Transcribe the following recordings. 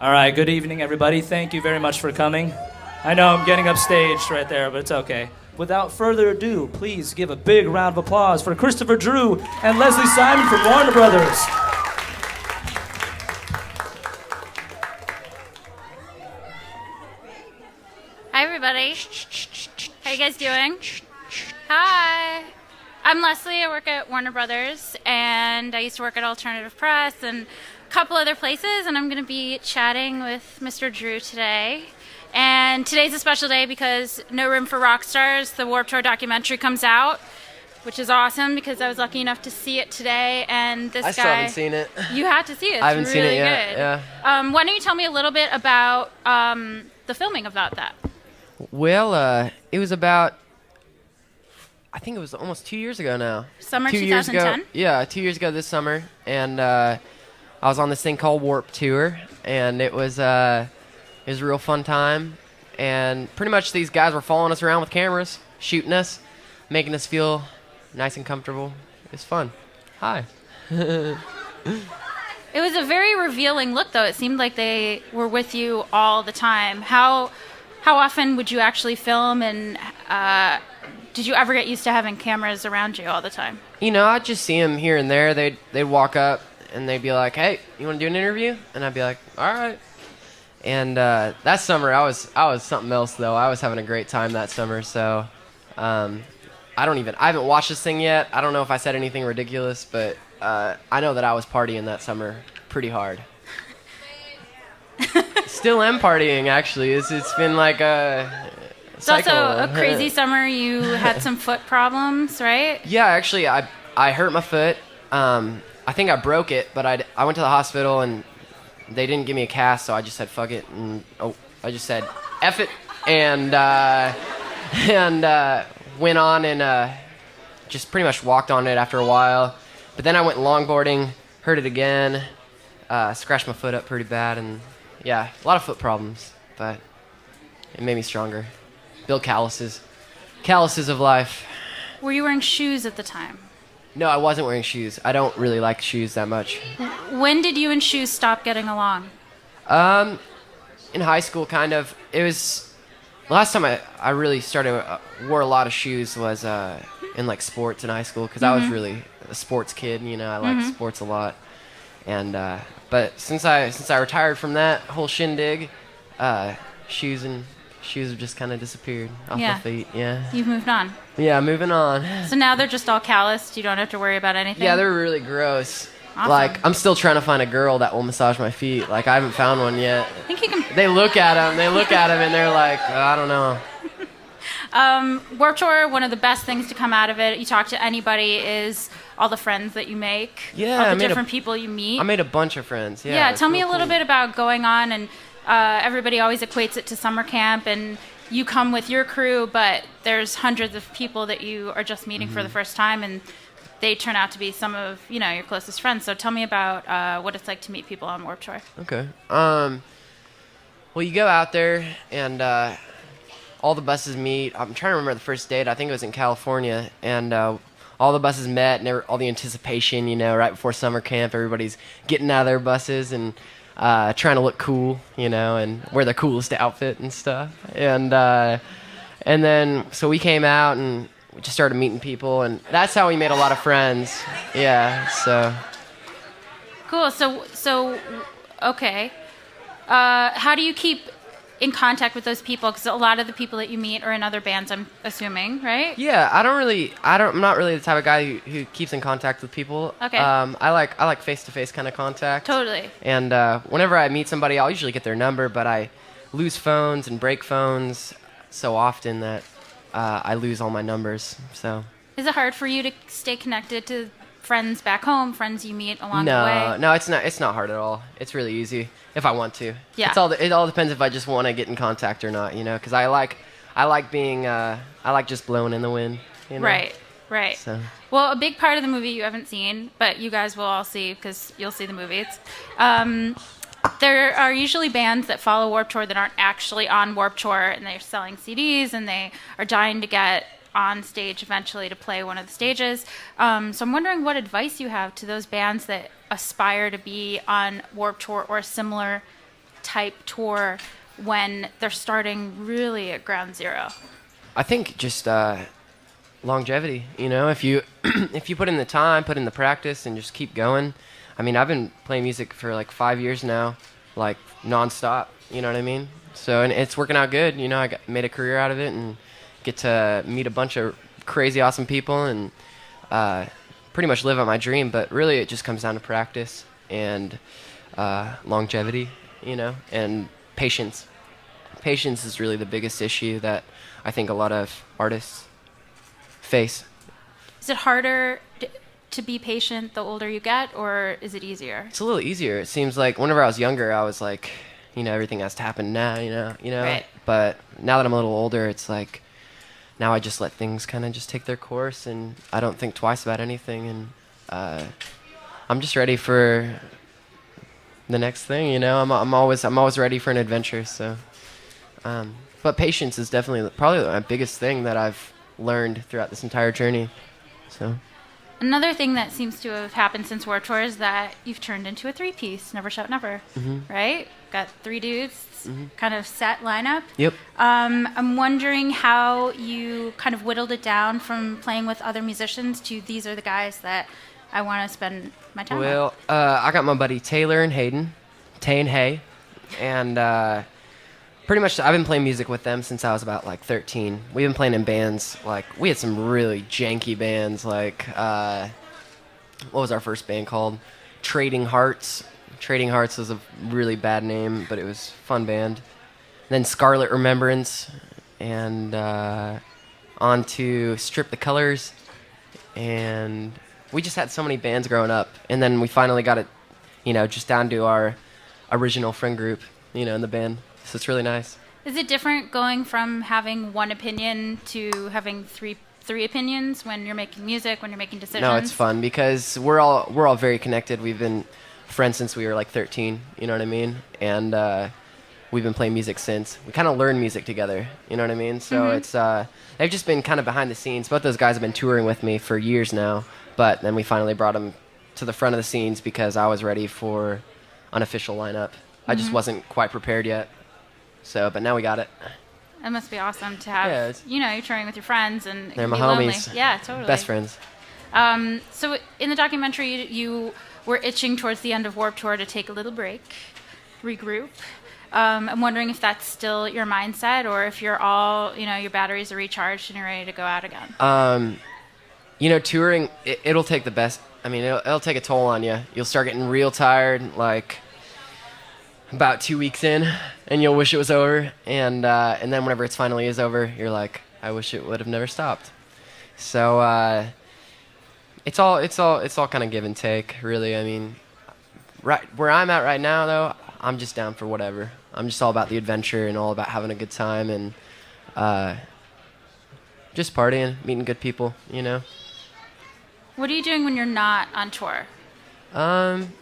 All right, good evening, everybody. Thank you very much for coming. I know I'm getting upstaged right there, but it's okay. Without further ado, please give a big round of applause for Christopher Drew and Leslie Simon from Warner Brothers. Hi, everybody. How you guys doing? Hi. I'm Leslie. I work at Warner Brothers, and I used to work at Alternative Press and a couple other places, and I'm going to be chatting with Mr. Drew today. And today's a special day because No Room for Rock Stars, the Warped Tour documentary, comes out, which is awesome because I was lucky enough to see it today. And this I still haven't seen it. You have to see it. It's I haven't really seen it yet. good. Yeah. Why don't you tell me a little bit about the filming about that? Well, it was about, I think it was almost 2 years ago now. Summer 2 years 2010? ago. Yeah, 2 years ago this summer, and I was on this thing called Warped Tour, and it was a real fun time. And pretty much these guys were following us around with cameras, shooting us, making us feel nice and comfortable. It's fun. Hi. It was a very revealing look, though. It seemed like they were with you all the time. How often would you actually film, and did you ever get used to having cameras around you all the time? You know, I'd just see them here and there. They'd walk up, and they'd be like, "Hey, you want to do an interview?" And I'd be like, "All right." And that summer, I was something else, though. I was having a great time that summer. So I haven't watched this thing yet. I don't know if I said anything ridiculous, but I know that I was partying that summer pretty hard. Still am partying, actually. It's been like a cycle. It's also a crazy summer. You had some foot problems, right? Yeah, actually, I hurt my foot. I think I broke it, but I went to the hospital and they didn't give me a cast, so I just said fuck it, and I just said F it, and went on and just pretty much walked on it after a while. But then I went longboarding, hurt it again, scratched my foot up pretty bad, and yeah, a lot of foot problems, but it made me stronger. Built calluses of life. Were you wearing shoes at the time? No, I wasn't wearing shoes. I don't really like shoes that much. When did you and shoes stop getting along? In high school, kind of. It was the last time I really wore a lot of shoes was in like sports in high school, because I was really a sports kid. You know, I liked sports a lot. And but since I retired from that whole shindig, shoes have just kind of disappeared off my feet. Yeah. You've moved on. Yeah, moving on. So now they're just all calloused. You don't have to worry about anything? Yeah, they're really gross. Awesome. Like, I'm still trying to find a girl that will massage my feet. Like, I haven't found one yet. I think you can... They look at them, and they're like, I don't know. Warped Tour, one of the best things to come out of it, you talk to anybody, is all the friends that you make. Yeah, all the different people you meet. I made a bunch of friends. Yeah, Yeah, tell me a little bit about going on, and everybody always equates it to summer camp, and you come with your crew, but there's hundreds of people that you are just meeting for the first time, and they turn out to be some of your closest friends. So tell me about what it's like to meet people on Warped Tour. Okay. Well, you go out there, and all the buses meet. I'm trying to remember the first date. I think it was in California, and all the buses met, and all the anticipation, right before summer camp, everybody's getting out of their buses and trying to look cool, and wear the coolest outfit and stuff. And then, so we came out and we just started meeting people, and that's how we made a lot of friends. Yeah, so. Cool. So okay. How do you keep in contact with those people? Because a lot of the people that you meet are in other bands, I'm assuming, right? Yeah, I'm not really the type of guy who keeps in contact with people. Okay. I like face-to-face kind of contact. Totally. And whenever I meet somebody, I'll usually get their number, but I lose phones and break phones so often that I lose all my numbers. So. Is it hard for you to stay connected to friends back home, friends you meet along the way? No, it's not. It's not hard at all. It's really easy if I want to. Yeah. It all depends if I just want to get in contact or not. Because I like just blowing in the wind. Right. So. Well, a big part of the movie you haven't seen, but you guys will all see because you'll see the movie. There are usually bands that follow Warped Tour that aren't actually on Warped Tour, and they're selling CDs, and they are dying to get on stage eventually to play one of the stages. So I'm wondering what advice you have to those bands that aspire to be on Warped Tour or a similar type tour when they're starting really at ground zero? I think just longevity. You know, if you if you put in the time, put in the practice, and just keep going. I mean, I've been playing music for like 5 years now, like nonstop. You know what I mean? So, and it's working out good. You know, made a career out of it and get to meet a bunch of crazy awesome people and pretty much live out my dream. But really, it just comes down to practice and longevity. You know, and patience. Patience is really the biggest issue that I think a lot of artists face. Is it harder to be patient the older you get, or is it easier? It's a little easier. It seems like whenever I was younger, I was like, you know, everything has to happen now, you know. Right. But now that I'm a little older, it's like, now I just let things kind of just take their course, and I don't think twice about anything, and I'm just ready for the next thing, you know. I'm always ready for an adventure. So, but patience is definitely probably my biggest thing that I've learned throughout this entire journey. So. Another thing that seems to have happened since War Tour is that you've turned into a three-piece, Never Shout Never, right? Got 3 dudes, kind of set lineup. Yep. I'm wondering how you kind of whittled it down from playing with other musicians to these are the guys that I want to spend my time with. Well, I got my buddy Taylor and Hayden, Tay and Hay, and pretty much I've been playing music with them since I was about like 13. We've been playing in bands, like we had some really janky bands, like what was our first band called? Trading Hearts. Trading Hearts was a really bad name, but it was a fun band. Then Scarlet Remembrance, and on to Strip the Colors, and we just had so many bands growing up, and then we finally got it, you know, just down to our original friend group, you know, in the band. So it's really nice. Is it different going from having one opinion to having three opinions when you're making music, when you're making decisions? No, it's fun because we're all very connected. We've been friends since we were like 13, you know what I mean? And we've been playing music since. We kind of learned music together, you know what I mean? So it's they've just been kind of behind the scenes. Both those guys have been touring with me for years now, but then we finally brought them to the front of the scenes because I was ready for an official lineup. I just wasn't quite prepared yet. So, but now we got it. It must be awesome to have, Yeah, you know, you're touring with your friends and it They're can my be lonely. homies. Yeah, totally. Best friends. So in the documentary, you were itching towards the end of Warped Tour to take a little break, regroup. I'm wondering if that's still your mindset or if you're all, you know, your batteries are recharged and you're ready to go out again. You know, touring, it'll take the best. I mean, it'll take a toll on you. You'll start getting real tired, like about 2 weeks in, and you'll wish it was over. And then whenever it finally is over, you're like, I wish it would have never stopped. So it's all kind of give and take, really. I mean, right where I'm at right now, though, I'm just down for whatever. I'm just all about the adventure and all about having a good time and just partying, meeting good people, you know. What are you doing when you're not on tour? I'm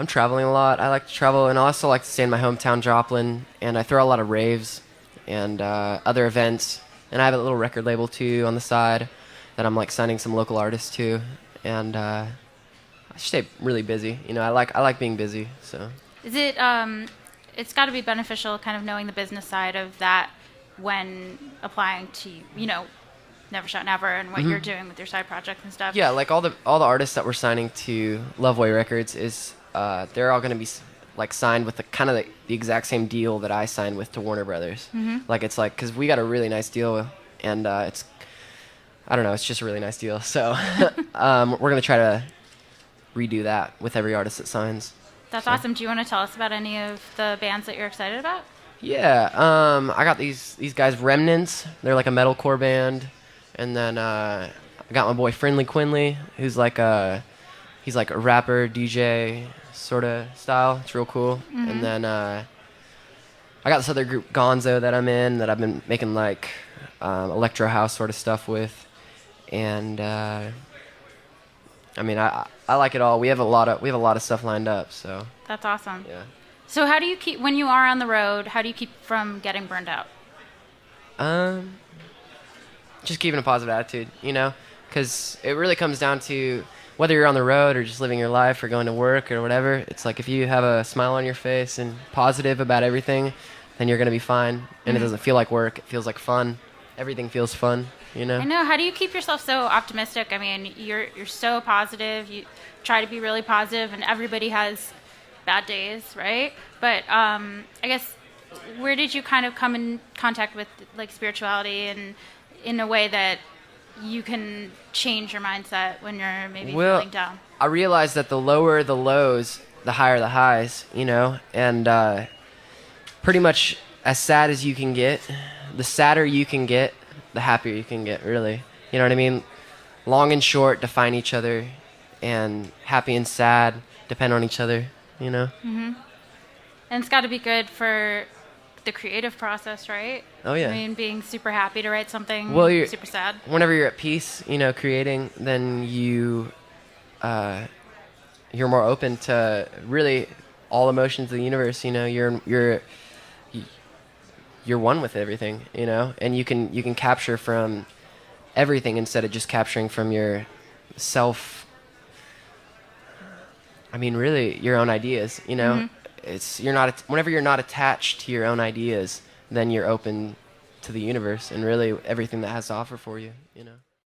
traveling a lot. I like to travel, and I also like to stay in my hometown, Joplin, and I throw a lot of raves and other events. And I have a little record label, too, on the side that I'm, like, signing some local artists to. And I stay really busy. You know, I like being busy, so. Is it, it's got to be beneficial kind of knowing the business side of that when applying to, you know, Never Shout Never and what you're doing with your side projects and stuff? Yeah, like all the artists that we're signing to Loveway Records is they're all going to be like signed with the exact same deal that I signed with to Warner Brothers. Like it's like because we got a really nice deal, and it's I don't know, it's just a really nice deal. So we're going to try to redo that with every artist that signs. That's awesome. Do you want to tell us about any of the bands that you're excited about? Yeah, I got these guys, Remnants. They're like a metalcore band, and then I got my boy Friendly Quinley, who's like he's like a rapper, DJ sort of style. It's real cool. And then I got this other group, Gonzo, that I'm in, that I've been making like electro house sort of stuff with, and I mean I like it all. We have a lot of stuff lined up. So That's awesome. yeah. So how do you keep, when you are on the road, how do you keep from getting burned out? Just keeping a positive attitude, you know, because it really comes down to whether you're on the road or just living your life or going to work or whatever, it's like if you have a smile on your face and positive about everything, then you're going to be fine. And it doesn't feel like work. It feels like fun. Everything feels fun, you know? I know. How do you keep yourself so optimistic? I mean, you're so positive. You try to be really positive, and everybody has bad days, right? But I guess, where did you kind of come in contact with like spirituality and in a way that you can change your mindset when you're maybe feeling down? I realized that the lower the lows, the higher the highs, you know? And pretty much as sad as you can get, the sadder you can get, the happier you can get, really. You know what I mean? Long and short define each other, and happy and sad depend on each other, you know? And it's got to be good for the creative process, right? Oh, yeah. I mean, being super happy to write something super sad. Whenever you're at peace, you know, creating, then you're more open to really all emotions of the universe, you know? You're one with everything, you know, and you can capture from everything instead of just capturing from your self. I mean, really, your own ideas, you know. It's whenever you're not attached to your own ideas, then you're open to the universe and really everything that has to offer for you, you know.